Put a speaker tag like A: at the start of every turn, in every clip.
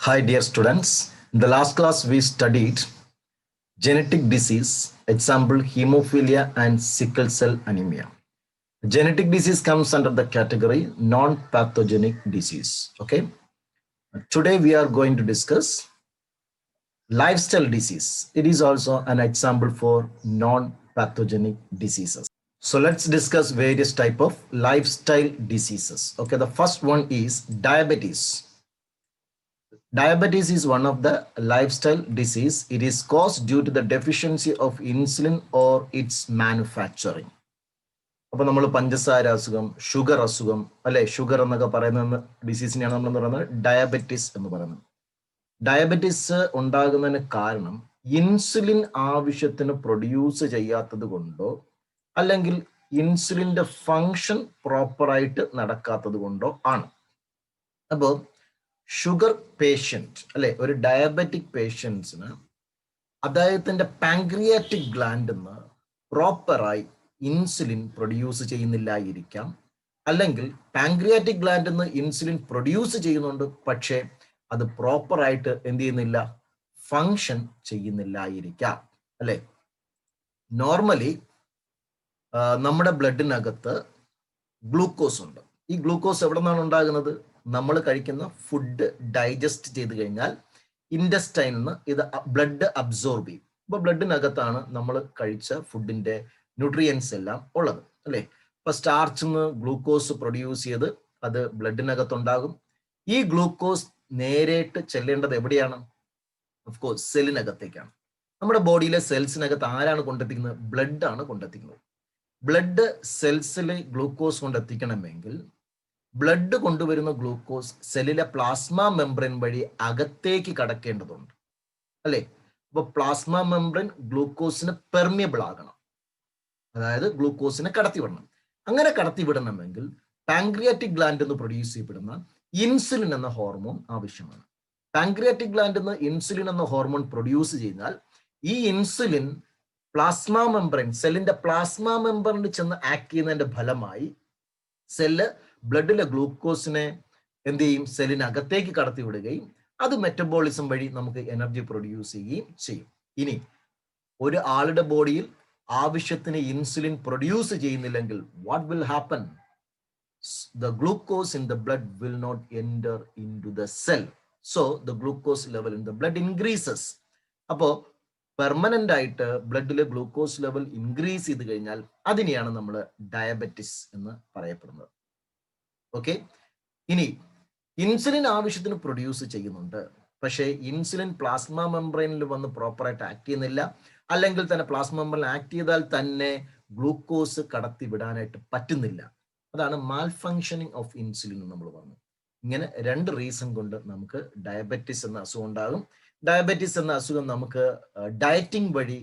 A: Hi, dear students. In the last class, we studied genetic disease, example hemophilia and sickle cell anemia. Genetic disease comes under the category non-pathogenic disease. Okay. Today, we are going to discuss lifestyle disease. It is also an example for non-pathogenic diseases. So let's discuss various type of lifestyle diseases. Okay. The first one is diabetes. Diabetes is one of the lifestyle disease. It is caused due to the deficiency of insulin or its manufacturing. അപ്പൊ നമ്മൾ പഞ്ചസാര അസുഖം, sugar അസുഖം, അല്ലെ, sugar എന്നൊക്കെ പറയുന്ന ഡിസീസിനെയാണ് നമ്മൾ എന്ന് പറയുന്നത് ഡയബറ്റിസ് എന്ന് പറയുന്നത്. ഡയബറ്റിസ് ഉണ്ടാകുന്നതിന് കാരണം ഇൻസുലിൻ ആവശ്യത്തിന് പ്രൊഡ്യൂസ് ചെയ്യാത്തത് കൊണ്ടോ അല്ലെങ്കിൽ ഇൻസുലിന്റെ ഫങ്ഷൻ പ്രോപ്പറായിട്ട് നടക്കാത്തത് കൊണ്ടോ ആണ്. അപ്പോൾ ഷുഗർ പേഷ്യൻറ്റ് അല്ലെ, ഒരു ഡയബറ്റിക് പേഷ്യൻസിന് അദ്ദേഹത്തിന്റെ പാങ്ക്രിയാറ്റിക് ഗ്ലാൻഡിന്ന് പ്രോപ്പറായി ഇൻസുലിൻ പ്രൊഡ്യൂസ് ചെയ്യുന്നില്ലായിരിക്കാം, അല്ലെങ്കിൽ പാങ്ക്രിയാറ്റിക് ഗ്ലാൻഡിൽ നിന്ന് ഇൻസുലിൻ പ്രൊഡ്യൂസ് ചെയ്യുന്നുണ്ട്, പക്ഷേ അത് പ്രോപ്പറായിട്ട് എന്ത് ചെയ്യുന്നില്ല, ഫങ്ഷൻ ചെയ്യുന്നില്ലായിരിക്കാം. അല്ലെ, നോർമലി നമ്മുടെ ബ്ലഡിനകത്ത് ഗ്ലൂക്കോസ് ഉണ്ട്. ഈ ഗ്ലൂക്കോസ് എവിടെ നിന്നാണ് ഉണ്ടാകുന്നത്? നമ്മൾ കഴിക്കുന്ന ഫുഡ് ഡൈജസ്റ്റ് ചെയ്ത് കഴിഞ്ഞാൽ ഇൻഡസ്റ്റൈനിൽ നിന്ന് ഇത് ബ്ലഡ് അബ്സോർബ് ചെയ്യും. അപ്പൊ ബ്ലഡിനകത്താണ് നമ്മൾ കഴിച്ച ഫുഡിന്റെ ന്യൂട്രിയൻസ് എല്ലാം ഉള്ളത്, അല്ലെ. ഇപ്പൊ സ്റ്റാർച്ചിൽ നിന്ന് ഗ്ലൂക്കോസ് പ്രൊഡ്യൂസ് ചെയ്ത് അത് ബ്ലഡിനകത്തുണ്ടാകും. ഈ ഗ്ലൂക്കോസ് നേരിട്ട് ചെല്ലേണ്ടത് എവിടെയാണ്? ഓഫ് കോഴ്സ് സെല്ലിനകത്തേക്കാണ്. നമ്മുടെ ബോഡിയിലെ സെൽസിനകത്ത് ആരാണ് കൊണ്ടെത്തിക്കുന്നത്? ബ്ലഡ് ആണ് കൊണ്ടെത്തിക്കുന്നത്. ബ്ലഡ് സെൽസിൽ ഗ്ലൂക്കോസ് കൊണ്ടെത്തിക്കണമെങ്കിൽ ബ്ലഡ് കൊണ്ടുവരുന്ന ഗ്ലൂക്കോസ് സെല്ലിലെ പ്ലാസ്മ മെംബ്രെയിൻ വഴി അകത്തേക്ക് കടക്കേണ്ടതുണ്ട്, അല്ലെ. അപ്പൊ പ്ലാസ്മ മെംബ്രെയിൻ ഗ്ലൂക്കോസിന് പെർമിയബിൾ ആകണം, അതായത് ഗ്ലൂക്കോസിനെ കടത്തിവിടണം. അങ്ങനെ കടത്തിവിടണമെങ്കിൽ പാങ്ക്രിയാറ്റിക് ഗ്ലാൻഡിൽ നിന്ന് പ്രൊഡ്യൂസ് ചെയ്യപ്പെടുന്ന ഇൻസുലിൻ എന്ന ഹോർമോൺ ആവശ്യമാണ്. പാങ്ക്രിയാറ്റിക് ഗ്ലാൻഡിൽ നിന്ന് ഇൻസുലിൻ എന്ന ഹോർമോൺ പ്രൊഡ്യൂസ് ചെയ്താൽ ഈ ഇൻസുലിൻ പ്ലാസ്മ മെംബ്രെയിൻ, സെല്ലിന്റെ പ്ലാസ്മ മെംബ്രെയിനിൽ ചെന്ന് ആക്ട് ചെയ്യുന്നതിന്റെ ഫലമായി സെല്ല് ബ്ലഡിലെ ഗ്ലൂക്കോസിനെ എന്ത് ചെയ്യും? സെല്ലിനകത്തേക്ക് കടത്തി വിടുകയും അത് മെറ്റബോളിസം വഴി നമുക്ക് എനർജി പ്രൊഡ്യൂസ് ചെയ്യുകയും ചെയ്യും. ഇനി ഒരു ആളുടെ ബോഡിയിൽ ആവശ്യത്തിന് ഇൻസുലിൻ പ്രൊഡ്യൂസ് ചെയ്യുന്നില്ലെങ്കിൽ what will happen? The glucose in the blood will not enter into the cell. So the glucose level in the blood increases. അപ്പോ പെർമനന്റ് ആയിട്ട് ബ്ലഡിലെ ഗ്ലൂക്കോസ് ലെവൽ ഇൻക്രീസ് ചെയ്ത് കഴിഞ്ഞാൽ അതിനെയാണ് നമ്മൾ ഡയബറ്റിസ് എന്ന് പറയപ്പെടുന്നത്. ഓക്കെ. ഇനി ഇൻസുലിൻ ആവശ്യത്തിന് പ്രൊഡ്യൂസ് ചെയ്യുന്നുണ്ട്, പക്ഷേ ഇൻസുലിൻ പ്ലാസ്മ മെംബ്രെയിനിൽ വന്ന് പ്രോപ്പറായിട്ട് ആക്ട് ചെയ്യുന്നില്ല, അല്ലെങ്കിൽ തന്നെ പ്ലാസ്മ മെംബ്രെയിൻ ആക്ട് ചെയ്താൽ തന്നെ ഗ്ലൂക്കോസ് കടത്തി വിടാനായിട്ട് പറ്റുന്നില്ല. അതാണ് മാൽ ഫങ്ഷനിങ് ഓഫ് ഇൻസുലിൻ എന്ന് നമ്മൾ പറഞ്ഞു. ഇങ്ങനെ രണ്ട് റീസൺ കൊണ്ട് നമുക്ക് ഡയബറ്റിസ് എന്ന അസുഖം ഉണ്ടാകും. ഡയബറ്റിസ് എന്ന അസുഖം നമുക്ക് ഡയറ്റിംഗ് വഴി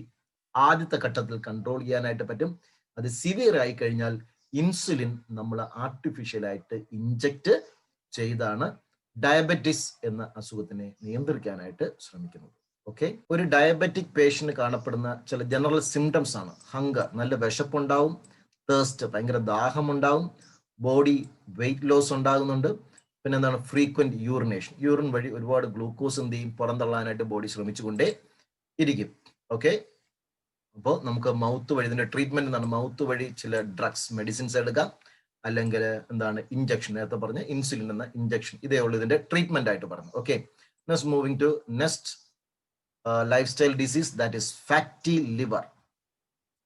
A: ആദ്യത്തെ ഘട്ടത്തിൽ കൺട്രോൾ ചെയ്യാനായിട്ട് പറ്റും. അത് സിവിയർ ആയി കഴിഞ്ഞാൽ ഇൻസുലിൻ നമ്മൾ ആർട്ടിഫിഷ്യലായിട്ട് ഇഞ്ചക്ട് ചെയ്താണ് ഡയബറ്റിസ് എന്ന അസുഖത്തിനെ നിയന്ത്രിക്കാനായിട്ട് ശ്രമിക്കുന്നത്. ഓക്കെ. ഒരു ഡയബറ്റിക് പേഷ്യന്റ് കാണപ്പെടുന്ന ചില ജനറൽ സിംറ്റംസ് ആണ് ഹങ്കർ, നല്ല വിശപ്പുണ്ടാവും, തേഴ്സ്റ്റ്, ഭയങ്കര ദാഹമുണ്ടാവും, ബോഡി വെയിറ്റ് ലോസ് ഉണ്ടാകുന്നുണ്ട്, പിന്നെ എന്താണ്, ഫ്രീക്വന്റ് യൂറിനേഷൻ, യൂറിൻ വഴി ഒരുപാട് ഗ്ലൂക്കോസ് എന്ത് ചെയ്യും? പുറന്തള്ളാനായിട്ട് ബോഡി ശ്രമിച്ചുകൊണ്ടേ ഇരിക്കും. ഓക്കെ. അപ്പോൾ നമുക്ക് മൗത്ത് വഴി ഇതിന്റെ ട്രീറ്റ്മെന്റ് എന്താണ്? മൗത്ത് വഴി ചില ഡ്രഗ്സ്, മെഡിസിൻസ് എടുക്കാം, അല്ലെങ്കിൽ എന്താണ്, ഇഞ്ചക്ഷൻ, നേരത്തെ പറഞ്ഞ ഇൻസുലിൻ എന്ന ഇഞ്ചക്ഷൻ, ഇതേ ഉള്ളൂ ഇതിന്റെ ട്രീറ്റ്മെന്റ് ആയിട്ട് പറഞ്ഞു. Okay. Next moving to next life style disease, that is fatty liver.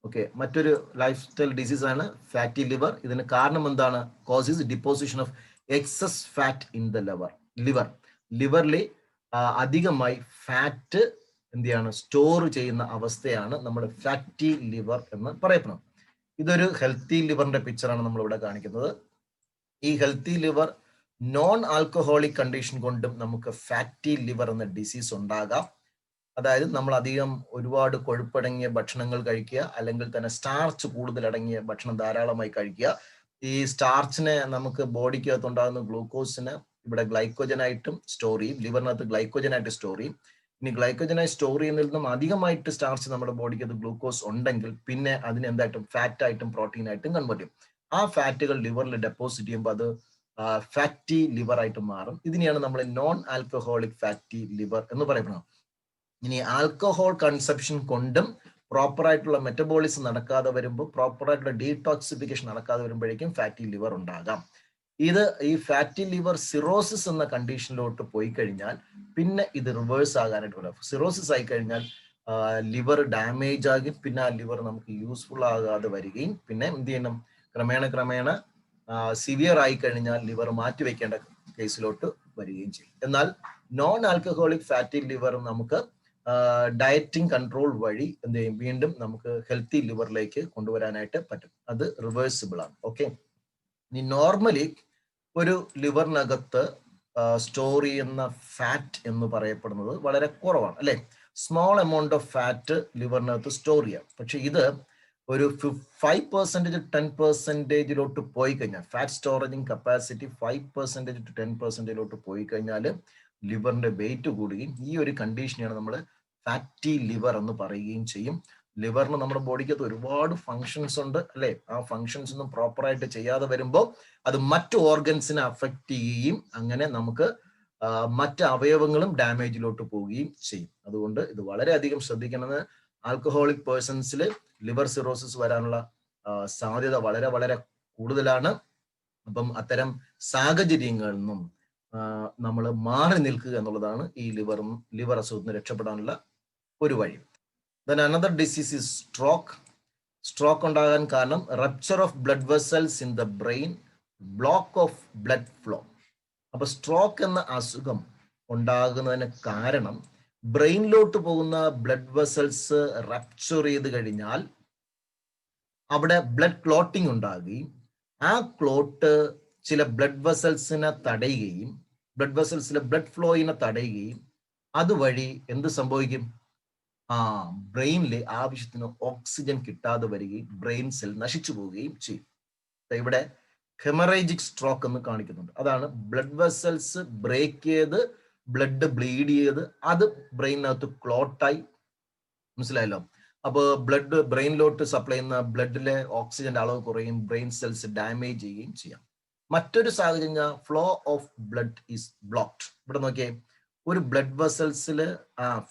A: Okay. മറ്റൊരു ലൈഫ് സ്റ്റൈൽ ഡിസീസ് ആണ് ഫാറ്റി ലിവർ. ഇതിന് കാരണം എന്താണ്? Causes deposition of excess fat in the liver. ലിവറിൽ അധികമായി ഫാറ്റ് എന്ത് ചെയ്യാണ്? സ്റ്റോർ ചെയ്യുന്ന അവസ്ഥയാണ് നമ്മൾ ഫാറ്റി ലിവർ എന്ന് പറയപ്പെടുന്നത്. ഇതൊരു ഹെൽത്തി ലിവറിന്റെ പിക്ചറാണ് നമ്മൾ ഇവിടെ കാണിക്കുന്നത്. ഈ healthy liver non alcoholic condition കൊണ്ടും നമുക്ക് ഫാറ്റി ലിവർ എന്ന ഡിസീസ് ഉണ്ടാകാം. അതായത് നമ്മൾ അധികം ഒരുപാട് കൊഴുപ്പടങ്ങിയ ഭക്ഷണങ്ങൾ കഴിക്കുക, അല്ലെങ്കിൽ തന്നെ സ്റ്റാർച്ച് കൂടുതൽ അടങ്ങിയ ഭക്ഷണം ധാരാളമായി കഴിക്കുക. ഈ സ്റ്റാർച്ചിനെ നമുക്ക് ബോഡിക്കകത്ത് ഉണ്ടാകുന്ന ഗ്ലൂക്കോസിന് ഇവിടെ ഗ്ലൈക്കോജനായിട്ടും സ്റ്റോർ ചെയ്യും, ലിവറിനകത്ത് ഗ്ലൈക്കോജനായിട്ട് സ്റ്റോർ ചെയ്യും. ഇനി ഗ്ലൈക്കോജനായി സ്റ്റോർ ചെയ്യുന്നതിൽ നിന്നും അധികമായിട്ട് സ്റ്റാർച്ച് നമ്മുടെ ബോഡിക്ക് അത് ഗ്ലൂക്കോസ് ഉണ്ടെങ്കിൽ പിന്നെ അതിന് എന്തായിട്ടും ഫാറ്റ് ആയിട്ടും പ്രോട്ടീൻ ആയിട്ടും കൺവേർട്ട് ചെയ്യും. ആ ഫാറ്റുകൾ ലിവറിൽ ഡെപ്പോസിറ്റ് ചെയ്യുമ്പോൾ അത് ഫാറ്റി ലിവർ ആയിട്ട് മാറും. ഇതിനെയാണ് നമ്മൾ നോൺ ആൽക്കഹോളിക് ഫാറ്റി ലിവർ എന്ന് പറയപ്പെടുന്നത്. ഇനി ആൽക്കഹോൾ കൺസപ്ഷൻ കൊണ്ടും പ്രോപ്പർ ആയിട്ടുള്ള മെറ്റബോളിസം നടക്കാതെ വരുമ്പോൾ, പ്രോപ്പർ ആയിട്ടുള്ള ഡീടോക്സിഫിക്കേഷൻ നടക്കാതെ വരുമ്പോഴേക്കും ഫാറ്റി ലിവർ ഉണ്ടാകാം. ഈ ഫാറ്റി ലിവർ സിറോസിസ് എന്ന കണ്ടീഷനിലോട്ട് പോയി കഴിഞ്ഞാൽ പിന്നെ ഇത് റിവേഴ്സ് ആകാനായിട്ട് വരും. സിറോസിസ് ആയി കഴിഞ്ഞാൽ ലിവർ ഡാമേജ് ആകും, പിന്നെ ആ ലിവർ നമുക്ക് യൂസ്ഫുൾ ആകാതെ വരികയും പിന്നെ എന്ത് ചെയ്യണം, ക്രമേണ സിവിയർ ആയി കഴിഞ്ഞാൽ ലിവർ മാറ്റിവെക്കേണ്ട കേസിലോട്ട് വരികയും ചെയ്യും. എന്നാൽ നോൺ ആൽക്കഹോളിക് ഫാറ്റി ലിവർ നമുക്ക് ഡയറ്റിംഗ് കൺട്രോൾ വഴി എന്ത് ചെയ്യും, വീണ്ടും നമുക്ക് ഹെൽത്തി ലിവറിലേക്ക് കൊണ്ടുവരാനായിട്ട് പറ്റും. അത് റിവേഴ്സിബിൾ ആണ്. ഓക്കെ, ഇനി നോർമലി ഒരു ലിവറിനകത്ത് സ്റ്റോർ ചെയ്യുന്ന ഫാറ്റ് എന്ന് പറയപ്പെടുന്നത് വളരെ കുറവാണ്, അല്ലെ? സ്മോൾ എമൗണ്ട് ഓഫ് ഫാറ്റ് ലിവറിനകത്ത് സ്റ്റോർ ചെയ്യാം. പക്ഷെ ഇത് ഒരു 5% 10%ലോട്ട് പോയി കഴിഞ്ഞാൽ, ഫാറ്റ് സ്റ്റോറേജിങ് കപ്പാസിറ്റി 5% to 10%ലോട്ട് പോയി കഴിഞ്ഞാൽ ലിവറിന്റെ വെയിറ്റ് കൂടുകയും ഈ ഒരു കണ്ടീഷനെയാണ് നമ്മൾ ഫാറ്റി ലിവർ എന്ന് പറയുകയും ചെയ്യും. ലിവറിന് നമ്മുടെ ബോഡിക്കകത്ത് ഒരുപാട് ഫങ്ഷൻസ് ഉണ്ട്, അല്ലെ? ആ ഫങ്ഷൻസ് ഒന്നും പ്രോപ്പർ ആയിട്ട് ചെയ്യാതെ വരുമ്പോൾ അത് മറ്റു ഓർഗൻസിനെ അഫക്റ്റ് ചെയ്യുകയും അങ്ങനെ നമുക്ക് മറ്റ് അവയവങ്ങളും ഡാമേജിലോട്ട് പോവുകയും ചെയ്യും. അതുകൊണ്ട് ഇത് വളരെയധികം ശ്രദ്ധിക്കണമെന്ന്. ആൽക്കഹോളിക് പേഴ്സൺസിൽ ലിവർ സിറോസിസ് വരാനുള്ള സാധ്യത വളരെ കൂടുതലാണ്. അപ്പം അത്തരം സാഹചര്യങ്ങളിൽ നിന്നും നമ്മൾ മാറി നിൽക്കുക എന്നുള്ളതാണ് ഈ ലിവർ അസുഖത്തിന് രക്ഷപ്പെടാനുള്ള ഒരു വഴി. Then another disease is stroke. Stroke ഉണ്ടാകാൻ കാരണം rupture of blood vessels in the brain, block of blood flow. അപ്പൊ സ്ട്രോക്ക് എന്ന അസുഖം ഉണ്ടാകുന്നതിന് കാരണം ബ്രെയിനിലോട്ട് പോകുന്ന ബ്ലഡ് വെസൽസ് റപ്ചർ ചെയ്ത് കഴിഞ്ഞാൽ അവിടെ ബ്ലഡ് ക്ലോട്ടിംഗ് ഉണ്ടാകുകയും ആ ക്ലോട്ട് ചില ബ്ലഡ് വെസൽസിനെ തടയുകയും ബ്ലഡ് വെസൽസിലെ ബ്ലഡ് ഫ്ലോയിനെ തടയുകയും അതുവഴി എന്ത് സംഭവിക്കും, ബ്രെയിനിലെ ആവശ്യത്തിന് ഓക്സിജൻ കിട്ടാതെ വരികയും ബ്രെയിൻ സെൽ നശിച്ചു പോവുകയും ചെയ്യും. ഇവിടെ ഹെമറേജിക് സ്ട്രോക്ക് എന്ന് കാണിക്കുന്നുണ്ട്. അതാണ് ബ്ലഡ് വെസൽസ് ബ്രേക്ക് ചെയ്ത് ബ്ലഡ് ബ്ലീഡ് ചെയ്ത് അത് ബ്രെയിനകത്ത് ക്ലോട്ടായി. മനസ്സിലായല്ലോ? അപ്പോൾ ബ്ലഡ് ബ്രെയിനിലോട്ട് സപ്ലൈ ചെയ്യുന്ന ബ്ലഡിലെ ഓക്സിജന്റെ അളവ് കുറയും, ബ്രെയിൻ സെൽസ് ഡാമേജ് ചെയ്യുകയും ചെയ്യാം. മറ്റൊരു സാഹചര്യം flow of blood is blocked. ഇവിടെ നോക്കിയേ, ഒരു ബ്ലഡ് വെസൽസിൽ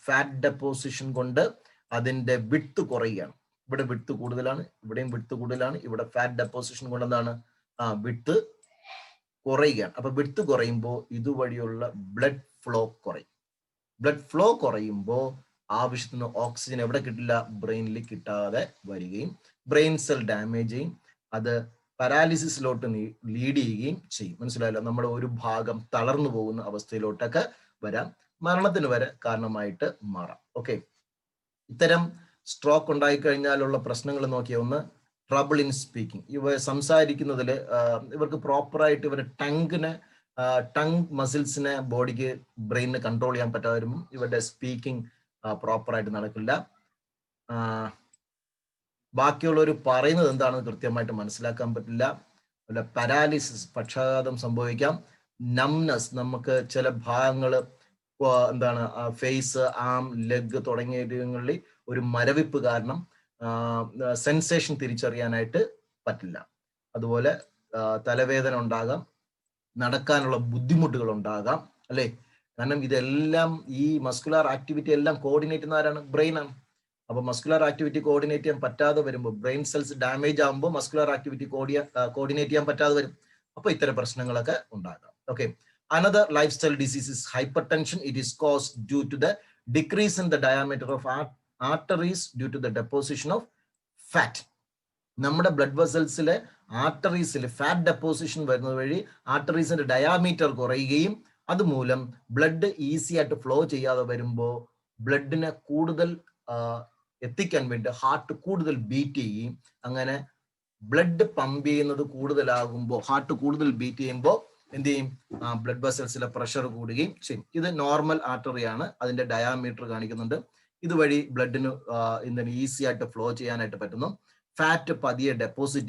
A: ഫാറ്റ് ഡെപ്പോസിഷൻ കൊണ്ട് അതിന്റെ വിഡ്ത്ത് കുറയുകയാണ്. ഇവിടെ വിഡ്ത്ത് കൂടുതലാണ്, ഇവിടെയും വിഡ്ത്ത് കൂടുതലാണ്. ഇവിടെ ഫാറ്റ് ഡെപ്പോസിഷൻ കൊണ്ട് എന്താണ്, വിഡ്ത്ത് കുറയുകയാണ്. അപ്പൊ വിഡ്ത്ത് കുറയുമ്പോൾ ഇതുവഴിയുള്ള ബ്ലഡ് ഫ്ലോ കുറയും. ബ്ലഡ് ഫ്ലോ കുറയുമ്പോൾ ആവശ്യത്തിന് ഓക്സിജൻ എവിടെ കിട്ടില്ല, ബ്രെയിനിൽ കിട്ടാതെ വരികയും ബ്രെയിൻ സെൽ ഡാമേജ് ചെയ്യും, അത് പാരാലിസിസിലോട്ട് ലീഡ് ചെയ്യുകയും ചെയ്യും. മനസ്സിലായല്ലോ? നമ്മുടെ ഒരു ഭാഗം തളർന്നു പോകുന്ന അവസ്ഥയിലോട്ടൊക്കെ വരാം, മരണത്തിന് വരെ കാരണമായിട്ട് മാറാം. ഓക്കെ, ഇത്തരം സ്ട്രോക്ക് ഉണ്ടായിക്കഴിഞ്ഞാലുള്ള പ്രശ്നങ്ങൾ നോക്കിയ ഒന്ന് ട്രബിൾ ഇൻ സ്പീക്കിംഗ്. ഇവ സംസാരിക്കുന്നതിൽ ഇവർക്ക് പ്രോപ്പറായിട്ട് ഇവരുടെ ടങ് മസിൽസിനെ ബോഡിക്ക് ബ്രെയിനിന് കൺട്രോൾ ചെയ്യാൻ പറ്റാതെ വരുമ്പോൾ ഇവരുടെ സ്പീക്കിംഗ് പ്രോപ്പറായിട്ട് നടക്കില്ല. ബാക്കിയുള്ളവർ പറയുന്നത് എന്താണെന്ന് കൃത്യമായിട്ട് മനസ്സിലാക്കാൻ പറ്റില്ല. അല്ല, പാരാലിസിസ്, പക്ഷാഘാതം സംഭവിക്കാം. നംനെസ്, നമുക്ക് ചില ഭാഗങ്ങൾ എന്താണ് ഫേസ്, ആം, ലെഗ് തുടങ്ങിയങ്ങളിൽ ഒരു മരവിപ്പ് കാരണം സെൻസേഷൻ തിരിച്ചറിയാനായിട്ട് പറ്റില്ല. അതുപോലെ തലവേദന ഉണ്ടാകാം, നടക്കാനുള്ള ബുദ്ധിമുട്ടുകൾ ഉണ്ടാകാം, അല്ലെ? കാരണം ഇതെല്ലാം ഈ മസ്കുലർ ആക്ടിവിറ്റി എല്ലാം കോർഡിനേറ്റ് ചെയ്യുന്ന ആരാണ്? ബ്രെയിനാണ്. അപ്പൊ മസ്കുലർ ആക്ടിവിറ്റി കോർഡിനേറ്റ് ചെയ്യാൻ പറ്റാതെ വരുമ്പോൾ, ബ്രെയിൻ സെൽസ് ഡാമേജ് ആകുമ്പോൾ മസ്കുലർ ആക്ടിവിറ്റി കോർഡിനേറ്റ് ചെയ്യാൻ പറ്റാതെ വരും. അപ്പൊ ഇത്തരം പ്രശ്നങ്ങളൊക്കെ ഉണ്ടാകാം. Okay, another lifestyle disease is hypertension. It is caused due to the decrease in the diameter of arteries due to the deposition of fat. നമ്മുടെ ബ്ലഡ് വെസൽസിലെ ആർട്ടറീസിൽ ഫാറ്റ് ഡെപ്പോസിഷൻ വരുന്നത് വഴി ആർട്ടറീസിന്റെ ഡയാമീറ്റർ കുറയുകയും അതുമൂലം ബ്ലഡ് ഈസി ആയിട്ട് ഫ്ലോ ചെയ്യാതെ വരുമ്പോൾ ബ്ലഡിനെ കൂടുതൽ എത്തിക്കാൻ വേണ്ടി ഹാർട്ട് കൂടുതൽ ബീറ്റ് ചെയ്യുകയും അങ്ങനെ ബ്ലഡ് പമ്പ് ചെയ്യുന്നത് കൂടുതലാകുമ്പോൾ, ഹാർട്ട് കൂടുതൽ ബീറ്റ് ചെയ്യുമ്പോൾ എന്ത് ചെയ്യും, ബ്ലഡ് വെസൽസിലെ പ്രഷർ കൂടുകയും ചെയ്യും. ഇത് നോർമൽ ആർട്ടറിയാണ്, അതിന്റെ ഡയാമീറ്റർ കാണിക്കുന്നുണ്ട്. ഇതുവഴി ബ്ലഡിന് എന്താണ് ഈസി ആയിട്ട് ഫ്ലോ ചെയ്യാനായിട്ട് പറ്റുന്നു. ഫാറ്റ് പതിയെ ഡെപ്പോസിറ്റ്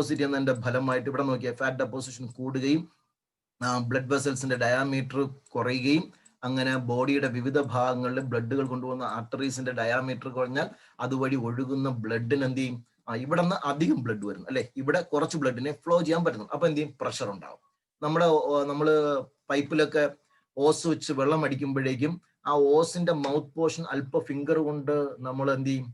A: ചെയ്യുന്നതിന്റെ ഫലമായിട്ട് ഇവിടെ നോക്കിയാൽ ഫാറ്റ് ഡെപ്പോസിഷൻ കൂടുകയും ബ്ലഡ് വെസൽസിന്റെ ഡയാമീറ്റർ കുറയുകയും അങ്ങനെ ബോഡിയുടെ വിവിധ ഭാഗങ്ങളിൽ ബ്ലഡുകൾ കൊണ്ടുപോകുന്ന ആർട്ടറീസിന്റെ ഡയാമീറ്റർ കുറഞ്ഞാൽ അതുവഴി ഒഴുകുന്ന ബ്ലഡിന് എന്ത് ചെയ്യും, ഇവിടെ നിന്ന് അധികം ബ്ലഡ് വരുന്നു, അല്ലെ? ഇവിടെ കുറച്ച് ബ്ലഡിനെ ഫ്ലോ ചെയ്യാൻ പറ്റുന്നു. അപ്പൊ എന്ത് ചെയ്യും, പ്രഷർ ഉണ്ടാവും. നമ്മൾ പൈപ്പിലൊക്കെ ഓസ് വെച്ച് വെള്ളം അടിക്കുമ്പോഴേക്കും ആ ഓസിന്റെ മൗത്ത് പോർഷൻ അല്പ ഫിംഗർ കൊണ്ട് നമ്മൾ എന്ത് ചെയ്യും,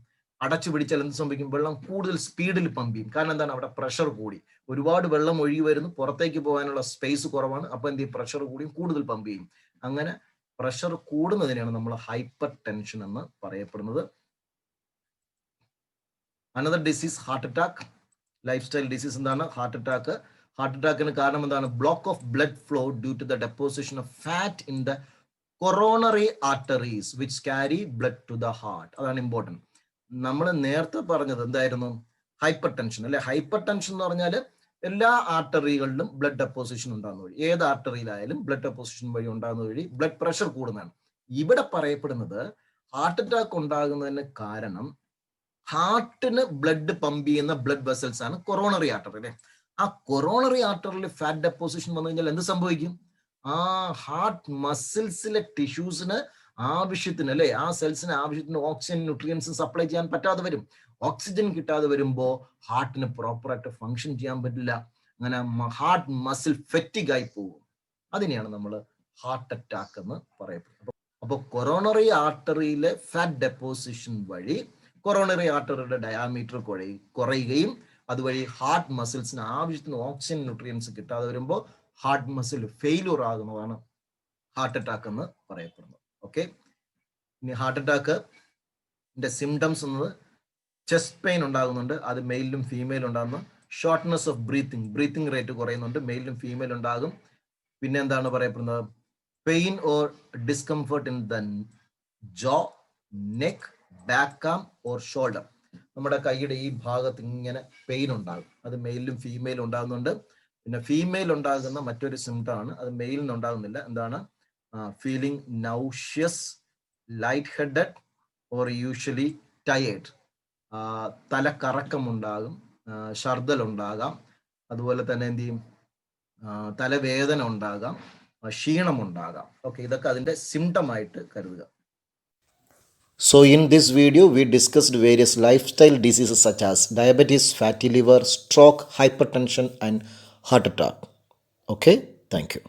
A: അടച്ചു പിടിച്ചാൽ എന്ത് സംഭവിക്കും, വെള്ളം കൂടുതൽ സ്പീഡിൽ പമ്പ് ചെയ്യും. കാരണം എന്താണ്, അവിടെ പ്രഷർ കൂടി, ഒരുപാട് വെള്ളം ഒഴുകി വരുന്നു, പുറത്തേക്ക് പോകാനുള്ള സ്പേസ് കുറവാണ്. അപ്പൊ എന്ത് ചെയ്യും, പ്രഷർ കൂടിയും കൂടുതൽ പമ്പ് ചെയ്യും. അങ്ങനെ പ്രഷർ കൂടുന്നതിനാണ് നമ്മൾ ഹൈപ്പർ ടെൻഷൻ എന്ന് പറയപ്പെടുന്നത്. Another disease heart attack. Life style disease എന്താണ്, ഹാർട്ട് അറ്റാക്ക്. ഹാർട്ട് അറ്റാക്കിന് കാരണം എന്താണ്, block of blood flow due to the deposition of fat in the coronary arteries which carry blood to the heart. അതാണ് important. നമ്മൾ നേരത്തെ പറഞ്ഞത് എന്തായിരുന്നു, hyper tension അല്ലെ. ഹൈപ്പർ ടെൻഷൻ എന്ന് പറഞ്ഞാൽ എല്ലാ ആർട്ടറികളിലും ബ്ലഡ് ഡെപ്പോസിഷൻ ഉണ്ടാകുന്ന വഴി, ഏത് ആർട്ടറിയിലായാലും ബ്ലഡ് ഡെപ്പോസിഷൻ വഴി ഉണ്ടാകുന്ന വഴി ബ്ലഡ് പ്രഷർ കൂടുന്നതാണ്. ഇവിടെ പറയപ്പെടുന്നത് ഹാർട്ട് അറ്റാക്ക് ഉണ്ടാകുന്നതിന് കാരണം ഹാർട്ടിന് ബ്ലഡ് പമ്പ് ചെയ്യുന്ന ബ്ലഡ് വെസൽസ് ആണ് കൊറോണറി ആർട്ടറി അല്ലെ. ആ കൊറോണറി ആർട്ടറിൽ ഫാറ്റ് ഡെപ്പോസിഷൻ വന്നു കഴിഞ്ഞാൽ എന്ത് സംഭവിക്കും, ആ ഹാർട്ട് മസിൽസിലെ ടിഷ്യൂസിന് ആവശ്യത്തിന് അല്ലെ, ആ സെൽസിന് ആവശ്യത്തിന് ഓക്സിജൻ ന്യൂട്രിയൻസ് സപ്ലൈ ചെയ്യാൻ പറ്റാതെ വരും. ഓക്സിജൻ കിട്ടാതെ വരുമ്പോൾ ഹാർട്ടിന് പ്രോപ്പറായിട്ട് ഫങ്ഷൻ ചെയ്യാൻ പറ്റില്ല. അങ്ങനെ ഹാർട്ട് മസിൽ ഫെറ്റിക് ആയി പോകും. അതിനെയാണ് നമ്മൾ ഹാർട്ട് അറ്റാക്ക് എന്ന് പറയപ്പെടുന്നത്. അപ്പോൾ കൊറോണറി ആർട്ടറിയിലെ ഫാറ്റ് ഡെപ്പോസിഷൻ വഴി കൊറോണറി ആർട്ടറിയുടെ ഡയാമീറ്റർ കുറയുകയും അതുവഴി ഹാർട്ട് മസിൽസിന് ആവശ്യത്തിന് ഓക്സിജൻ ന്യൂട്രിയൻസ് കിട്ടാതെ വരുമ്പോൾ ഹാർട്ട് മസിൽ ഫെയിലൂർ ആകുന്നതാണ് ഹാർട്ട് അറ്റാക്ക് എന്ന് പറയപ്പെടുന്നത്. ഓക്കെ, ഇനി ഹാർട്ട് അറ്റാക്കിന്റെ സിംറ്റംസ് എന്നത് ചെസ്റ്റ് പെയിൻ ഉണ്ടാകുന്നുണ്ട്, അത് മെയിലും ഫീമെയിലും ഉണ്ടാകുന്നു. ഷോർട്ട്നെസ് ഓഫ് ബ്രീത്തിങ് റേറ്റ് കുറയുന്നുണ്ട്, മെയിലും ഫീമെയിലും ഉണ്ടാകും. പിന്നെ എന്താണ് പറയപ്പെടുന്നത്, pain or discomfort in the jaw, neck, back arm or shoulder. നമ്മുടെ കൈയുടെ ഈ ഭാഗത്ത് ഇങ്ങനെ പെയിൻ ഉണ്ടാകും, അത് മെയിലും ഫീമെയിലും ഉണ്ടാകുന്നുണ്ട്. പിന്നെ ഫീമെയിൽ ഉണ്ടാകുന്ന മറ്റൊരു സിംറ്റം ആണ്, അത് മെയിലിന് ഉണ്ടാകുന്നില്ല, എന്താണ്, feeling nauseous, light headed or usually tired. തലക്കറക്കം ഉണ്ടാകും, ഛർദ്ദൽ ഉണ്ടാകാം, അതുപോലെ തന്നെ എന്ത് ചെയ്യും, തലവേദന ഉണ്ടാകാം, ക്ഷീണം ഉണ്ടാകാം. ഓക്കെ, ഇതൊക്കെ അതിന്റെ സിംറ്റം ആയിട്ട് കരുതുക. So in this video we discussed various lifestyle diseases such as diabetes, fatty liver, stroke, hypertension and heart attack. Okay, thank you.